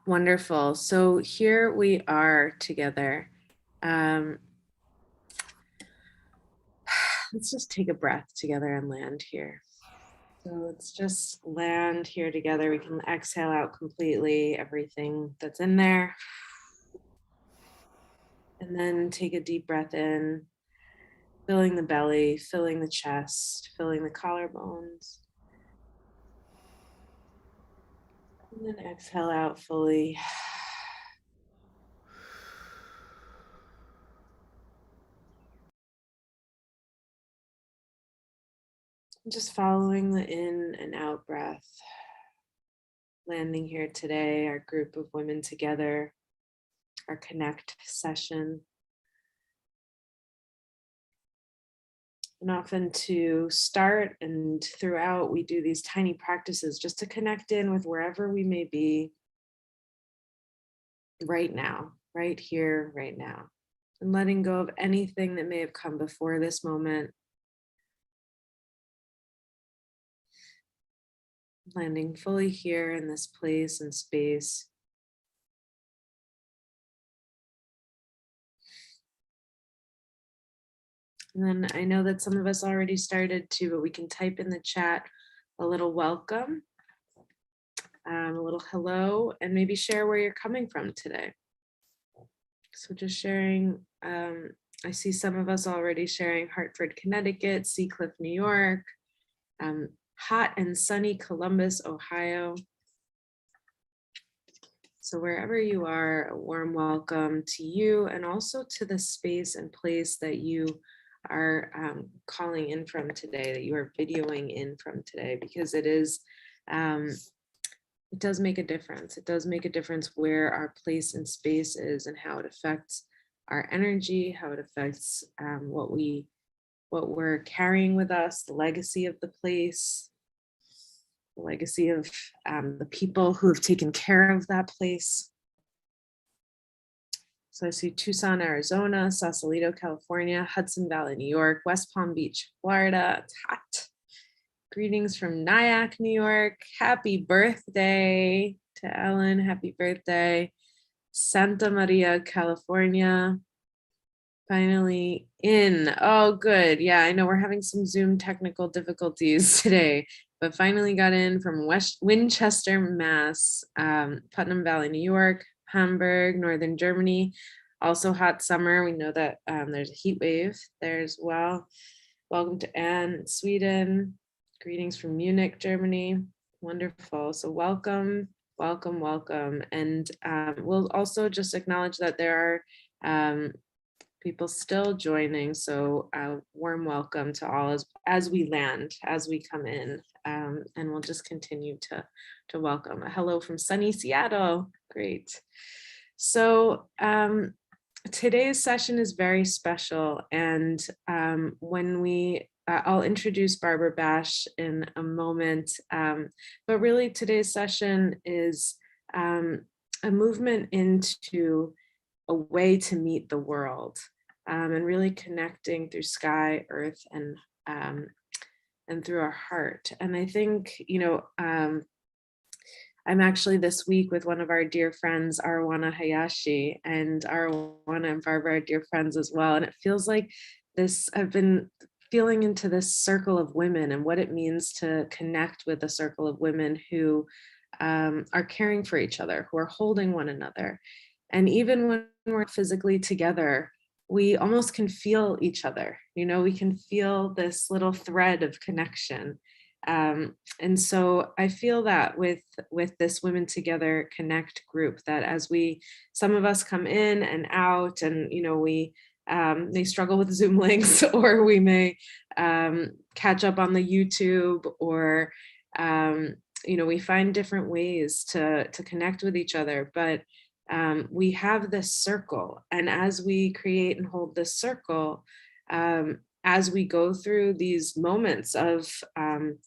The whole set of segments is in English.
Wonderful. So here we are together. Um, let's just take a breath together and land here. So let's just land here together. We can exhale out completely everything that's in there. And then take a deep breath in, filling the belly, filling the chest, filling the collarbones. And then exhale out fully. Just following the in and out breath. Landing here today, our group of women together, our connect session. And often to start and throughout, we do these tiny practices just to connect in with wherever we may be right now, right here, right now. And letting go of anything that may have come before this moment. Landing fully here in this place and space. And then I know that some of us already started to, but we can type in the chat a little welcome, a little hello, and maybe share where you're coming from today. So just sharing, I see some of us already sharing Hartford, Connecticut, Seacliff, New York, hot and sunny Columbus, Ohio. So wherever you are, a warm welcome to you and also to the space and place that you are calling in from today, that you are videoing in from today, because it is, it does make a difference. It does make a difference where our place and space is and how it affects our energy, how it affects what we're carrying with us, the legacy of the place, the legacy of the people who have taken care of that place. So I see Tucson, Arizona, Sausalito, California, Hudson Valley, New York, West Palm Beach, Florida. It's hot. Greetings from Nyack, New York. Happy birthday to Ellen. Happy birthday. Santa Maria, California. Finally in. Oh, good. Yeah, I know we're having some Zoom technical difficulties today, but finally got in from Winchester, Mass, Putnam Valley, New York, Hamburg, Northern Germany. Also hot summer. We know that there's a heat wave there as well. Welcome to Anne, Sweden. Greetings from Munich, Germany. Wonderful. So welcome, welcome, welcome. And we'll also just acknowledge that there are people still joining. So a warm welcome to all as we land, as we come in. And we'll just continue to welcome. A hello from sunny Seattle. Great. So today's session is very special. And I'll introduce Barbara Bash in a moment, but really today's session is a movement into a way to meet the world, and really connecting through sky, earth, and through our heart. And I think, I'm actually this week with one of our dear friends, Arwana Hayashi, and Arwana and Barbara are dear friends as well. And it feels like I've been feeling into this circle of women and what it means to connect with a circle of women who are caring for each other, who are holding one another. And even when we're physically together, we almost can feel each other. We can feel this little thread of connection. And so I feel that with this Women Together Connect group, that as some of us come in and out, and we may struggle with Zoom links, or we may catch up on the YouTube, or we find different ways to connect with each other. But we have this circle, and as we create and hold this circle, as we go through these moments of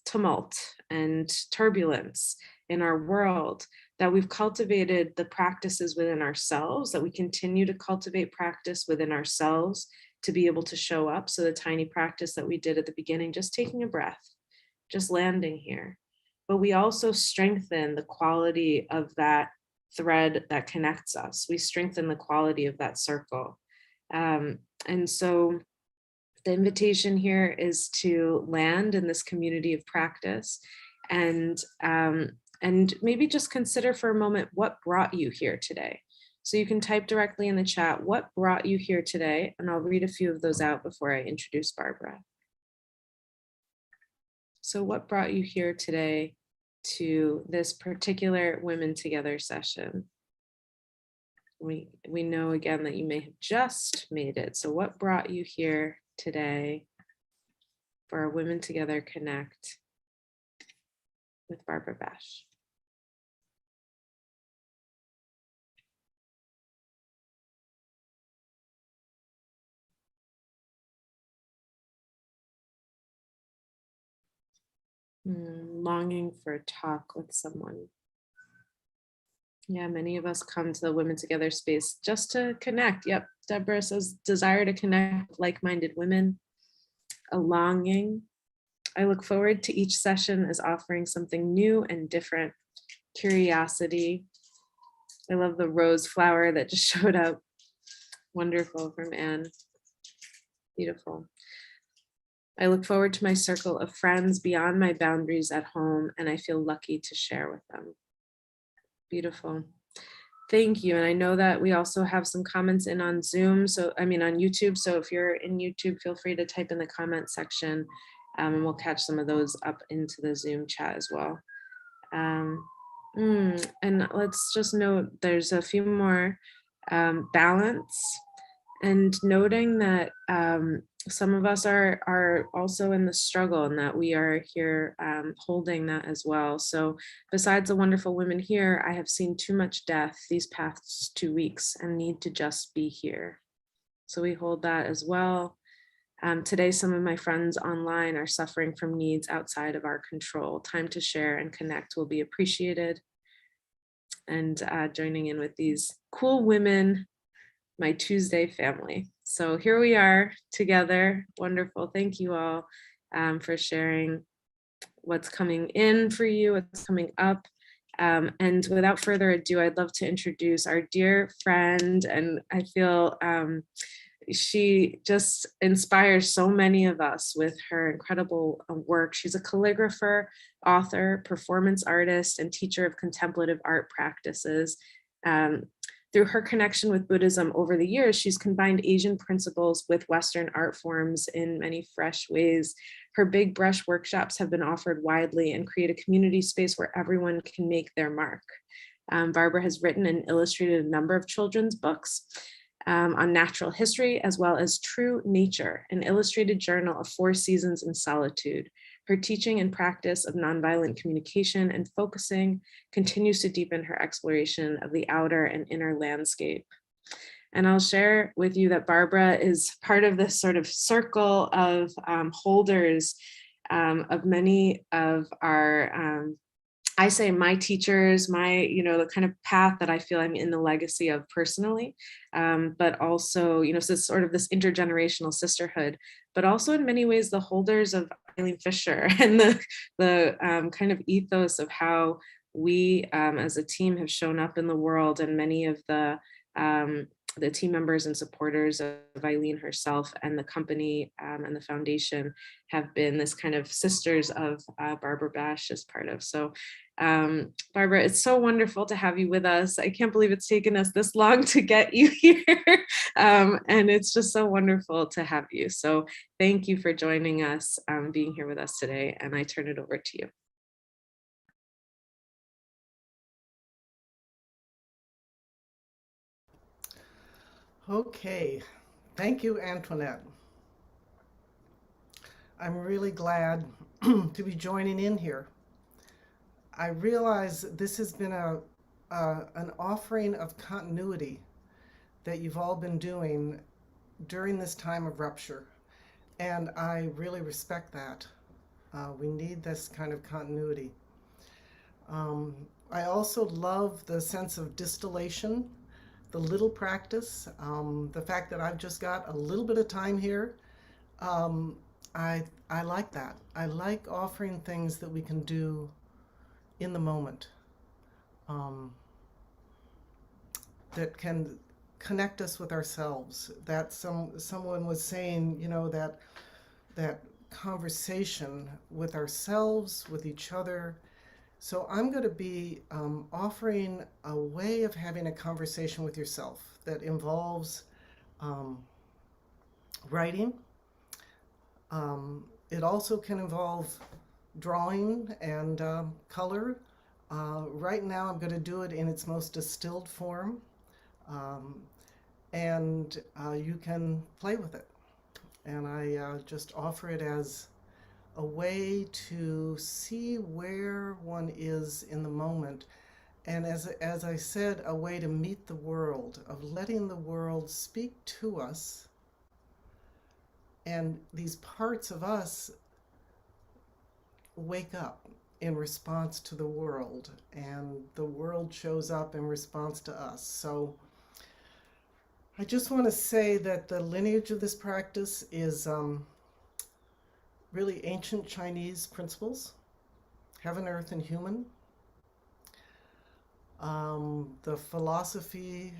tumult and turbulence in our world, that we've cultivated the practices within ourselves, that we continue to cultivate practice within ourselves to be able to show up. So the tiny practice that we did at the beginning, just taking a breath, just landing here. But we also strengthen the quality of that thread that connects us. We strengthen the quality of that circle. And so the invitation here is to land in this community of practice, and maybe just consider for a moment what brought you here today. So you can type directly in the chat, what brought you here today? And I'll read a few of those out before I introduce Barbara. So what brought you here today to this particular Women Together session? We know again that you may have just made it. So what brought you here today for our Women Together Connect with Barbara Bash? Longing for a talk with someone. Yeah, many of us come to the Women Together space just to connect. Yep, Deborah says desire to connect with like-minded women, a longing. I look forward to each session as offering something new and different. Curiosity. I love the rose flower that just showed up. Wonderful from Anne. Beautiful. I look forward to my circle of friends beyond my boundaries at home, and I feel lucky to share with them. Beautiful. Thank you. And I know that we also have some comments in on Zoom. So, I mean, on YouTube. So if you're in YouTube, feel free to type in the comment section, and we'll catch some of those up into the Zoom chat as well. And let's just note there's a few more. Balance, and noting that some of us are also in the struggle, and that we are here holding that as well. So besides the wonderful women here, I have seen too much death these past 2 weeks and need to just be here. So we hold that as well. Today, some of my friends online are suffering from needs outside of our control. Time to share and connect will be appreciated. And joining in with these cool women, my Tuesday family. So here we are together. Wonderful. Thank you all for sharing what's coming in for you, what's coming up. And without further ado, I'd love to introduce our dear friend, and I feel she just inspires so many of us with her incredible work. She's a calligrapher, author, performance artist, and teacher of contemplative art practices. Through her connection with Buddhism over the years, she's combined Asian principles with Western art forms in many fresh ways. Her big brush workshops have been offered widely and create a community space where everyone can make their mark. Barbara has written and illustrated a number of children's books on natural history, as well as True Nature, an illustrated journal of 4 seasons in solitude. Her teaching and practice of nonviolent communication and focusing continues to deepen her exploration of the outer and inner landscape. And I'll share with you that Barbara is part of this sort of circle of holders of many of our I say my teachers, the kind of path that I feel I'm in the legacy of personally, but also, so it's sort of this intergenerational sisterhood, but also in many ways the holders of Eileen Fisher and the kind of ethos of how we as a team have shown up in the world, and many of the team members and supporters of Eileen herself and the company and the foundation have been this kind of sisters of Barbara Bash as part of. So Barbara, it's so wonderful to have you with us. I can't believe it's taken us this long to get you here. And it's just so wonderful to have you. So thank you for joining us, being here with us today. And I turn it over to you. Okay, thank you, Antoinette. I'm really glad to be joining in here. I realize this has been an offering of continuity that you've all been doing during this time of rupture, and I really respect that. We need this kind of continuity. I also love the sense of distillation, the little practice, the fact that I've just got a little bit of time here. I like that. I like offering things that we can do in the moment. that can connect us with ourselves. That someone was saying, that conversation with ourselves, with each other. So I'm going to be offering a way of having a conversation with yourself that involves um, writing. It also can involve drawing and color. Right now, I'm going to do it in its most distilled form, um, and you can play with it. And I just offer it as a way to see where one is in the moment. And as I said, a way to meet the world, of letting the world speak to us, and these parts of us wake up in response to the world, and the world shows up in response to us. So I just want to say that the lineage of this practice is really ancient Chinese principles, heaven, earth, and human. The philosophy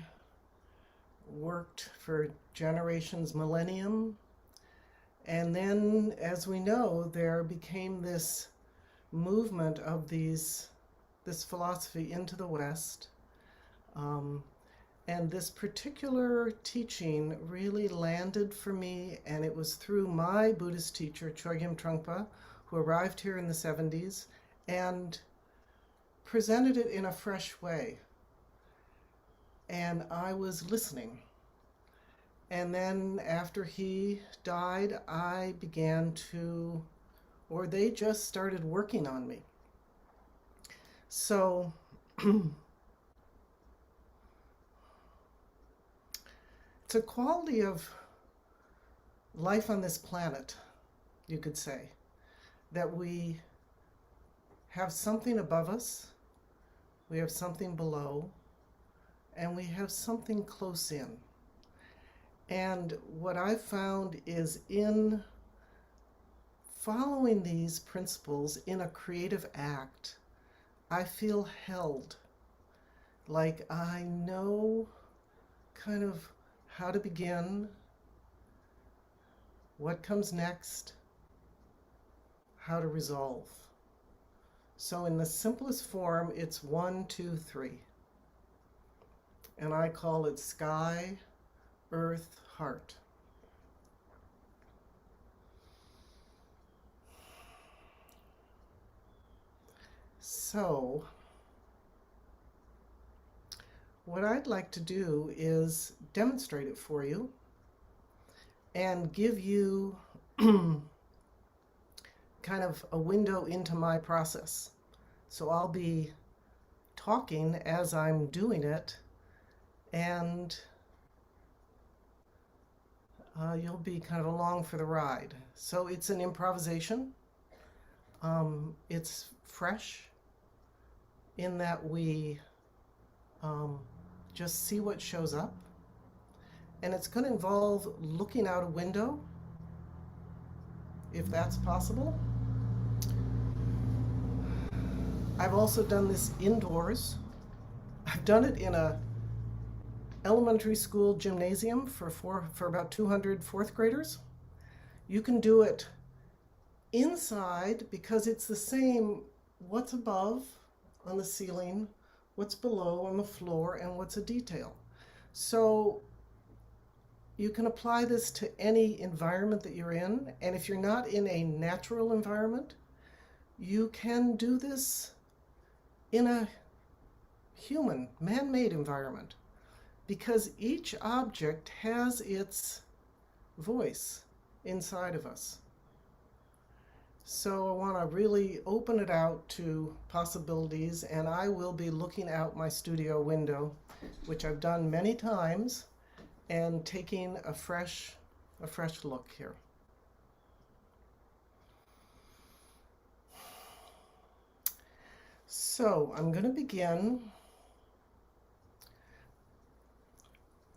worked for generations, millennium. And then, as we know, there became this movement of this philosophy into the West. And this particular teaching really landed for me, and it was through my Buddhist teacher, Chogyam Trungpa, who arrived here in the 70s and presented it in a fresh way. And I was listening. And then after he died, I began to, or they just started working on me. So it's a quality of life on this planet, you could say, that we have something above us, we have something below, and we have something close in. And what I've found is in following these principles in a creative act, I feel held, like I know kind of how to begin, what comes next, how to resolve. So in the simplest form, it's 1, 2, 3. And I call it sky, earth, heart. So what I'd like to do is demonstrate it for you and give you kind of a window into my process. So I'll be talking as I'm doing it, and you'll be kind of along for the ride. So it's an improvisation. It's fresh in that we just see what shows up. And it's going to involve looking out a window, if that's possible. I've also done this indoors. I've done it in a elementary school gymnasium for about 200 fourth graders. You can do it inside because it's the same what's above on the ceiling, what's below on the floor, and what's a detail. So you can apply this to any environment that you're in, and if you're not in a natural environment, you can do this in a human, man-made environment, because each object has its voice inside of us. So I want to really open it out to possibilities, and I will be looking out my studio window, which I've done many times, and taking a fresh look here. So I'm going to begin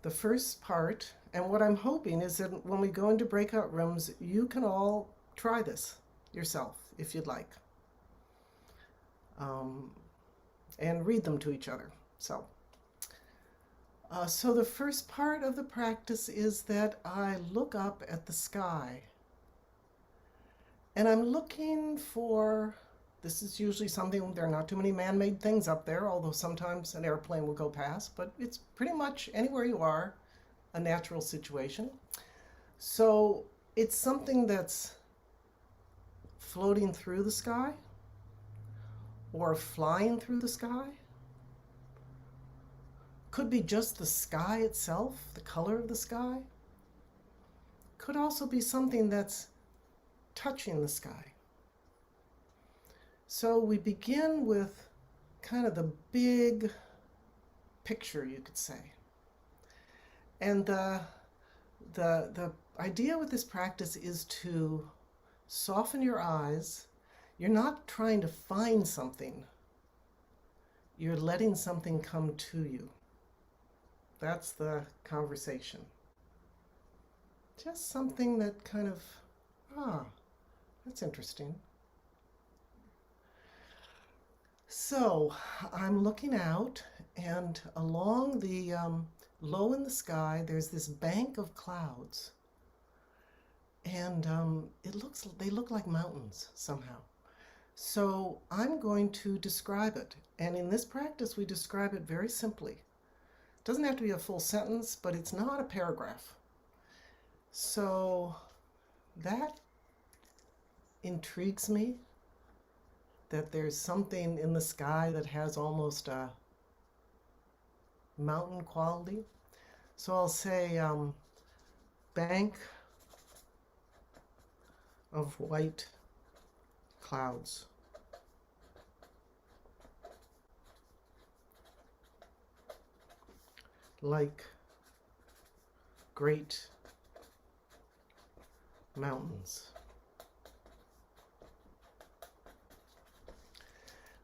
the first part, and what I'm hoping is that when we go into breakout rooms, you can all try this yourself if you'd like, and read them to each other. So So the first part of the practice is that I look up at the sky and I'm looking for, this is usually something, there are not too many man-made things up there, although sometimes an airplane will go past, but it's pretty much anywhere you are, a natural situation. So it's something that's floating through the sky or flying through the sky. Could be just the sky itself, the color of the sky. Could also be something that's touching the sky. So we begin with kind of the big picture, you could say. And the idea with this practice is to soften your eyes. You're not trying to find something. You're letting something come to you. That's the conversation. Just something that kind of, ah, that's interesting. So I'm looking out, and along the low in the sky, there's this bank of clouds, and they look like mountains somehow. So I'm going to describe it, and in this practice, we describe it very simply. It doesn't have to be a full sentence, but it's not a paragraph. So that intrigues me, that there's something in the sky that has almost a mountain quality. So I'll say bank of white clouds. Like great mountains.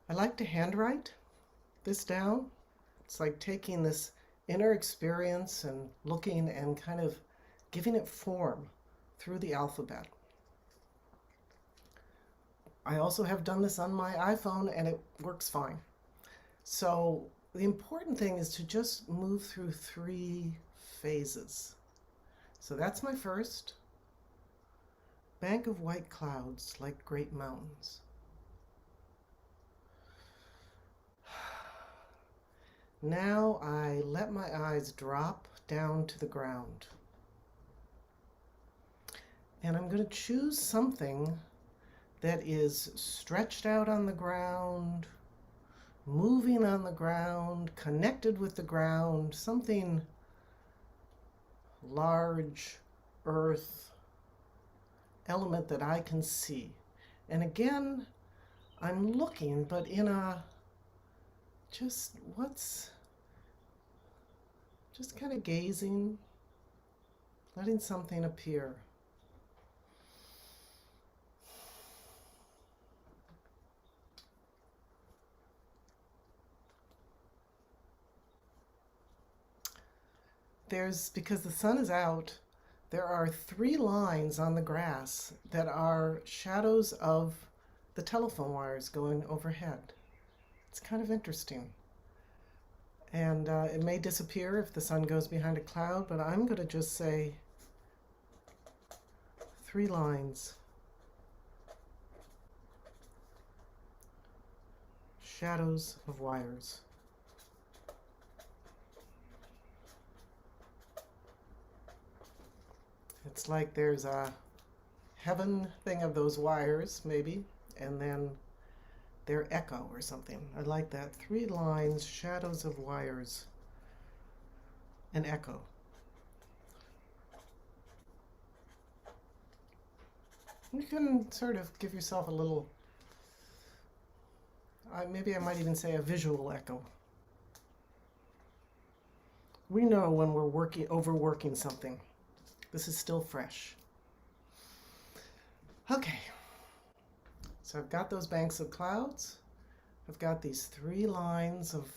I like to handwrite this down. It's like taking this inner experience and looking and kind of giving it form through the alphabet. I also have done this on my iPhone and it works fine. So the important thing is to just move through 3 phases. So that's my first. Bank of white clouds like great mountains. Now I let my eyes drop down to the ground. And I'm going to choose something that is stretched out on the ground, moving on the ground, connected with the ground, something large, earth, element that I can see. And again, I'm looking, but in a just kind of gazing, letting something appear. Because the sun is out, there are 3 lines on the grass that are shadows of the telephone wires going overhead. It's kind of interesting. And it may disappear if the sun goes behind a cloud, but I'm going to just say 3 lines. Shadows of wires. It's like there's a heaven thing of those wires, maybe, and then their echo or something. I like that. 3 lines, shadows of wires, an echo. You can sort of give yourself a little, maybe I might even say a visual echo. We know when we're overworking something. This is still fresh. Okay, so I've got those banks of clouds. I've got these 3 lines of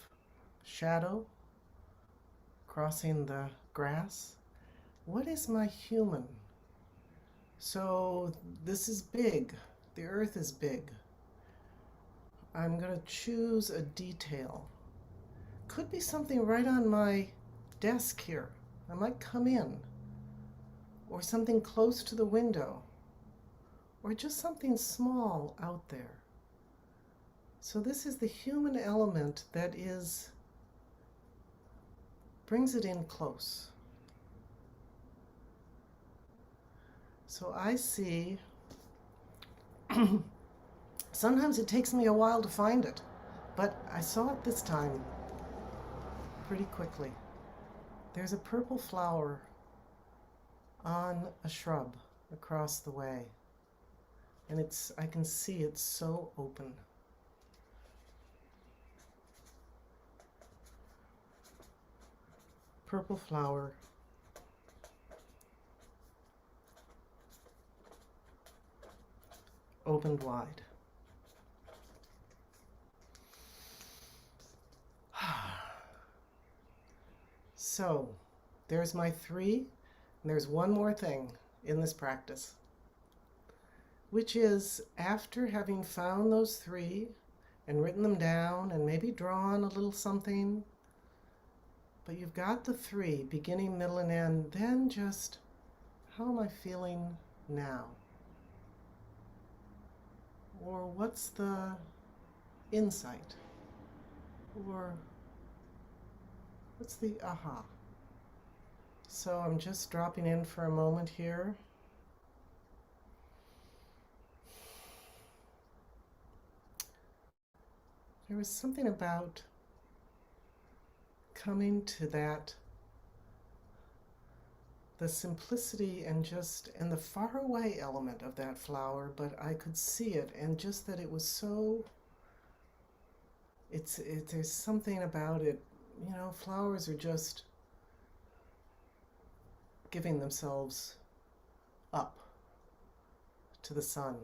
shadow crossing the grass. What is my human? So this is big. The earth is big. I'm going to choose a detail. Could be something right on my desk here. I might come in, or something close to the window, or just something small out there. So this is the human element that brings it in close. So I see, sometimes it takes me a while to find it, but I saw it this time pretty quickly. There's a purple flower on a shrub across the way, and I can see it's so open. Purple flower, opened wide. So there's my 3, and there's one more thing in this practice, which is after having found those 3 and written them down and maybe drawn a little something, but you've got the 3, beginning, middle, and end, then just, how am I feeling now? Or what's the insight? Or what's the aha? So I'm just dropping in for a moment here. There was something about coming to that, the simplicity and the far away element of that flower, but I could see it, and just that it was so, there's something about it, flowers are just giving themselves up to the sun.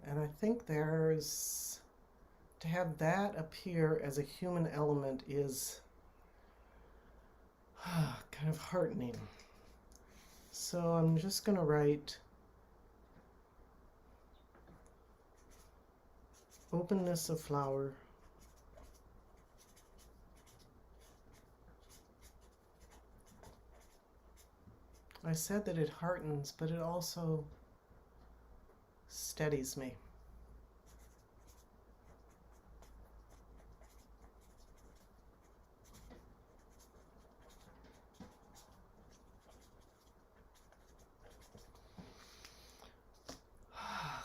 And I think to have that appear as a human element is kind of heartening. So I'm just going to write openness of flower, I said that it heartens, but it also steadies me.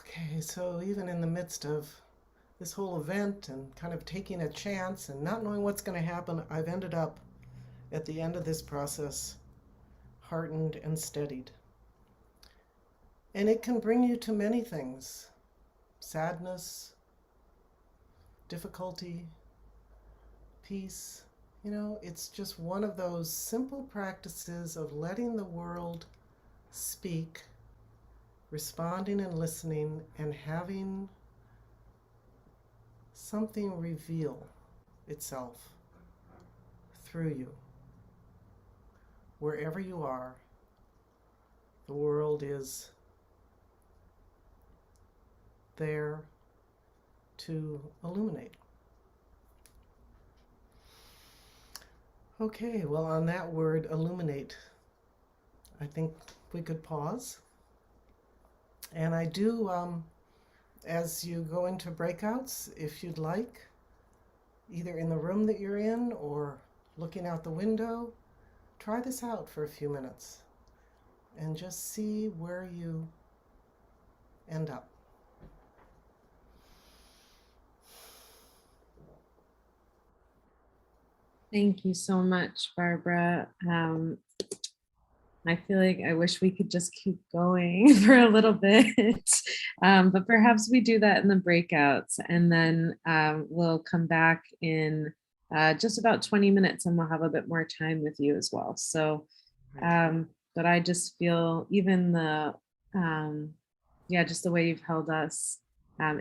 Okay, so even in the midst of this whole event and kind of taking a chance and not knowing what's going to happen, I've ended up at the end of this process heartened and steadied. And it can bring you to many things: sadness, difficulty, peace. It's just one of those simple practices of letting the world speak, responding and listening, and having something reveal itself through you. Wherever you are, the world is there to illuminate. Okay, well, on that word, illuminate, I think we could pause. And I do, as you go into breakouts, if you'd like, either in the room that you're in or looking out the window, try this out for a few minutes and just see where you end up. Thank you so much, Barbara. I feel like I wish we could just keep going for a little bit, but perhaps we do that in the breakouts, and then we'll come back in just about 20 minutes and we'll have a bit more time with you as well. So, but I just feel even just the way you've held us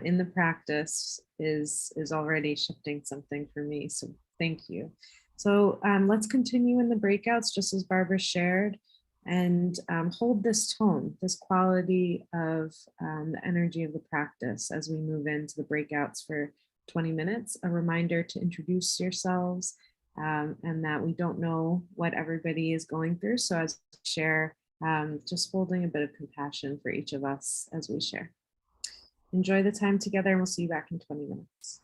in the practice is already shifting something for me. So thank you. So let's continue in the breakouts, just as Barbara shared, and hold this tone, this quality of the energy of the practice as we move into the breakouts for 20 minutes. A reminder to introduce yourselves and that we don't know what everybody is going through. So as we share, just holding a bit of compassion for each of us as we share. Enjoy the time together, and we'll see you back in 20 minutes.